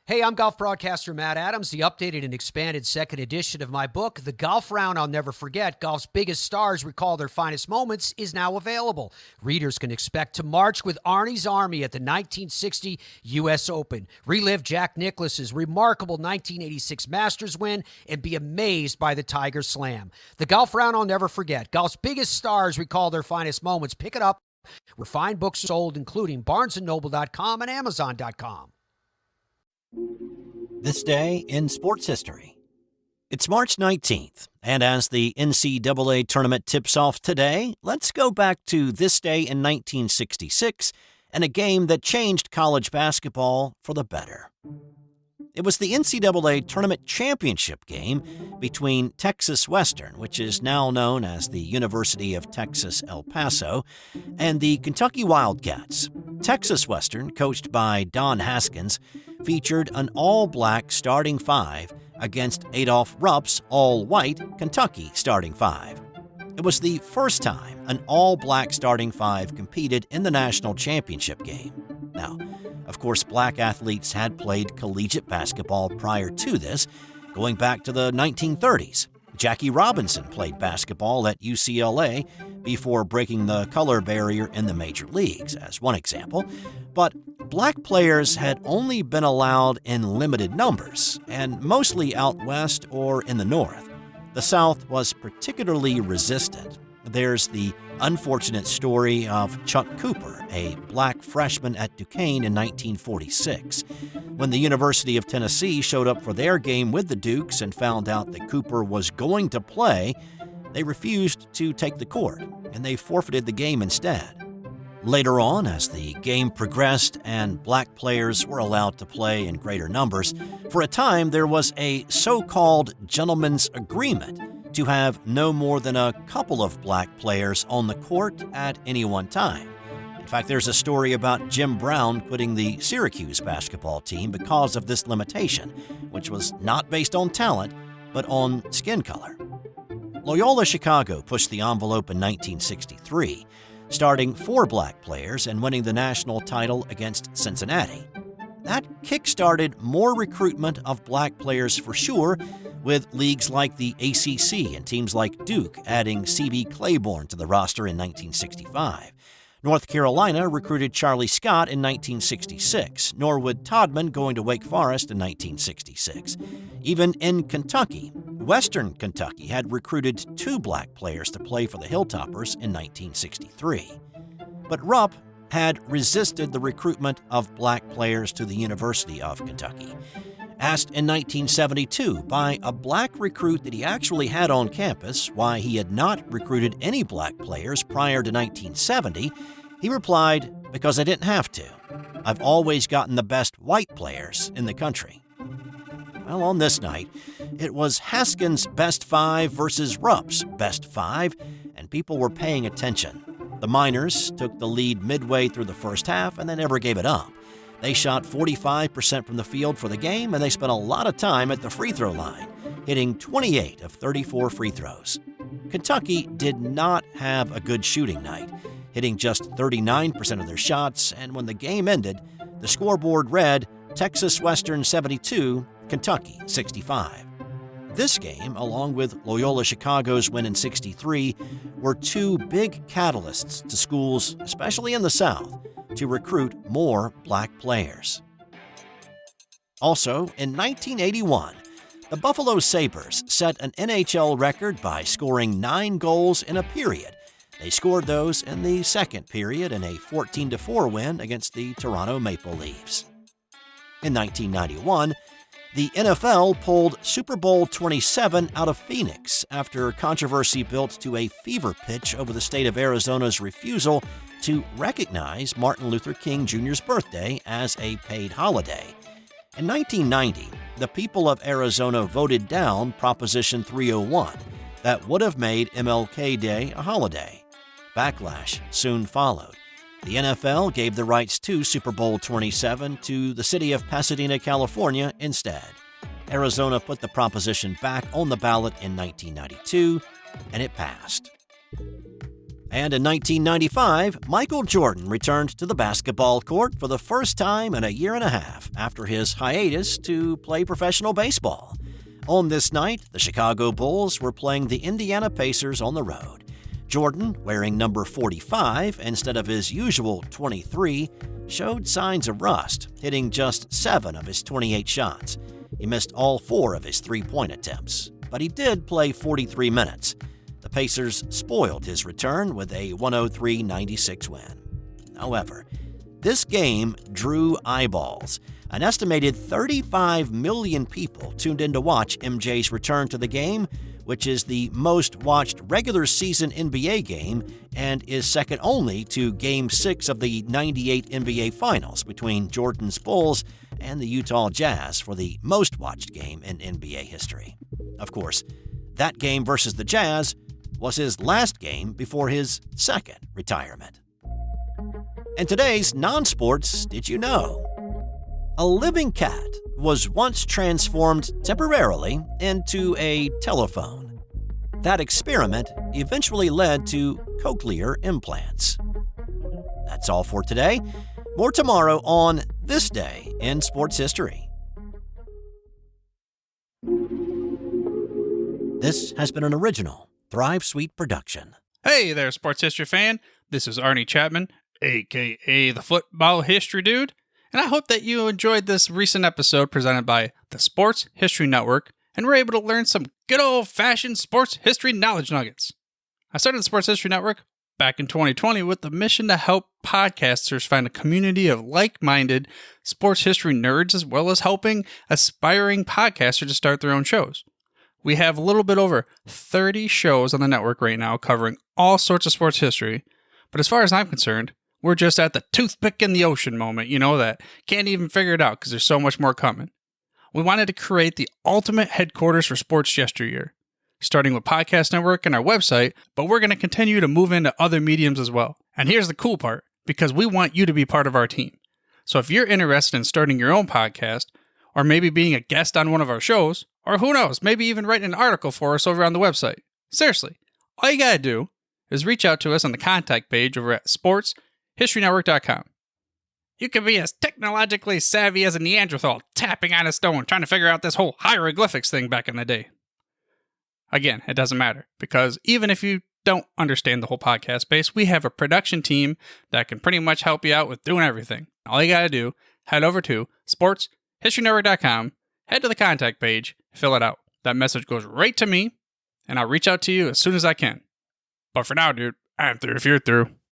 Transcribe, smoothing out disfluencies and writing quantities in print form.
Hey, I'm golf broadcaster Matt Adams. The updated and expanded second edition of my book, The Golf Round I'll Never Forget, Golf's Biggest Stars Recall Their Finest Moments, is now available. Readers can expect to march with Arnie's Army at the 1960 U.S. Open, relive Jack Nicklaus's remarkable 1986 Masters win, and be amazed by the Tiger Slam. The Golf Round I'll Never Forget, Golf's Biggest Stars Recall Their Finest Moments. Pick it up where fine books are sold, including BarnesandNoble.com and Amazon.com. This day in sports history. It's March 19th, and as the NCAA tournament tips off today, let's go back to this day in 1966 and a game that changed college basketball for the better. It was the NCAA tournament championship game between Texas Western, which is now known as the University of Texas El Paso, and the Kentucky Wildcats. Texas Western, coached by Don Haskins, featured an all-black starting five against Adolph Rupp's all-white Kentucky starting five. It was the first time an all-black starting five competed in the national championship game. Now, of course, black athletes had played collegiate basketball prior to this, going back to the 1930s. Jackie Robinson played basketball at UCLA before breaking the color barrier in the major leagues, as one example. But black players had only been allowed in limited numbers, and mostly out west or in the north. The South was particularly resistant. There's the unfortunate story of Chuck Cooper, a black freshman at Duquesne in 1946. When the University of Tennessee showed up for their game with the Dukes and found out that Cooper was going to play, they refused to take the court, and they forfeited the game instead. Later on, as the game progressed and black players were allowed to play in greater numbers, for a time there was a so-called gentleman's agreement to have no more than a couple of black players on the court at any one time. In fact, there's a story about Jim Brown quitting the Syracuse basketball team because of this limitation, which was not based on talent, but on skin color. Loyola Chicago pushed the envelope in 1963, starting 4 black players and winning the national title against Cincinnati. That kick-started more recruitment of black players for sure, with leagues like the ACC and teams like Duke adding C.B. Claiborne to the roster in 1965. North Carolina recruited Charlie Scott in 1966, Norwood Todman going to Wake Forest in 1966. Even in Kentucky, Western Kentucky had recruited 2 black players to play for the Hilltoppers in 1963. But Rupp had resisted the recruitment of black players to the University of Kentucky. Asked in 1972 by a black recruit that he actually had on campus why he had not recruited any black players prior to 1970, he replied, "Because I didn't have to. I've always gotten the best white players in the country." Well, on this night, it was Haskins' best 5 versus Rupp's best 5, and people were paying attention. The Miners took the lead midway through the first half and they never gave it up. They shot 45% from the field for the game, and they spent a lot of time at the free throw line, hitting 28 of 34 free throws. Kentucky did not have a good shooting night, hitting just 39% of their shots, and when the game ended, the scoreboard read Texas Western 72, Kentucky 65. This game, along with Loyola Chicago's win in '63, were 2 big catalysts to schools, especially in the South, to recruit more black players. Also, in 1981, the Buffalo Sabres set an NHL record by scoring 9 goals in a period. They scored those in the second period in a 14-4 win against the Toronto Maple Leafs. In 1991, the NFL pulled Super Bowl 27 out of Phoenix after controversy built to a fever pitch over the state of Arizona's refusal to recognize Martin Luther King Jr.'s birthday as a paid holiday. In 1990, the people of Arizona voted down Proposition 301 that would have made MLK Day a holiday. Backlash soon followed. The NFL gave the rights to Super Bowl 27 to the city of Pasadena, California instead. Arizona put the proposition back on the ballot in 1992, and it passed. And in 1995, Michael Jordan returned to the basketball court for the first time in a year and a half after his hiatus to play professional baseball. On this night, the Chicago Bulls were playing the Indiana Pacers on the road. Jordan, wearing number 45 instead of his usual 23, showed signs of rust, hitting just 7 of his 28 shots. He missed all 4 of his three-point attempts, but he did play 43 minutes. The Pacers spoiled his return with a 103-96 win. However, this game drew eyeballs. An estimated 35 million people tuned in to watch MJ's return to the game, which is the most watched regular season NBA game and is second only to Game 6 of the '98 NBA Finals between Jordan's Bulls and the Utah Jazz for the most watched game in NBA history. Of course, that game versus the Jazz was his last game before his second retirement. In today's non-sports Did You Know? A living cat was once transformed temporarily into a telephone. That experiment eventually led to cochlear implants. That's all for today. More tomorrow on This Day in Sports History. This has been an original Thrive Suite production. Hey there, sports history fan. This is Arnie Chapman, a.k.a. the Football History Dude, and I hope that you enjoyed this recent episode presented by the Sports History Network and were able to learn some good old-fashioned sports history knowledge nuggets. I started the Sports History Network back in 2020 with the mission to help podcasters find a community of like-minded sports history nerds, as well as helping aspiring podcasters to start their own shows. We have a little bit over 30 shows on the network right now covering all sorts of sports history, but as far as I'm concerned, we're just at the toothpick in the ocean moment, that can't even figure it out because there's so much more coming. We wanted to create the ultimate headquarters for sports yesteryear, starting with Podcast Network and our website, but we're going to continue to move into other mediums as well. And here's the cool part, because we want you to be part of our team. So if you're interested in starting your own podcast, or maybe being a guest on one of our shows, or who knows, maybe even writing an article for us over on the website. Seriously, all you gotta do is reach out to us on the contact page over at sportshistorynetwork.com. You can be as technologically savvy as a Neanderthal tapping on a stone trying to figure out this whole hieroglyphics thing back in the day. Again, it doesn't matter, because even if you don't understand the whole podcast space, we have a production team that can pretty much help you out with doing everything. All you gotta do, head over to sportshistorynetwork.com, head to the contact page, fill it out. That message goes right to me, and I'll reach out to you as soon as I can. But for now, dude, I'm through if you're through.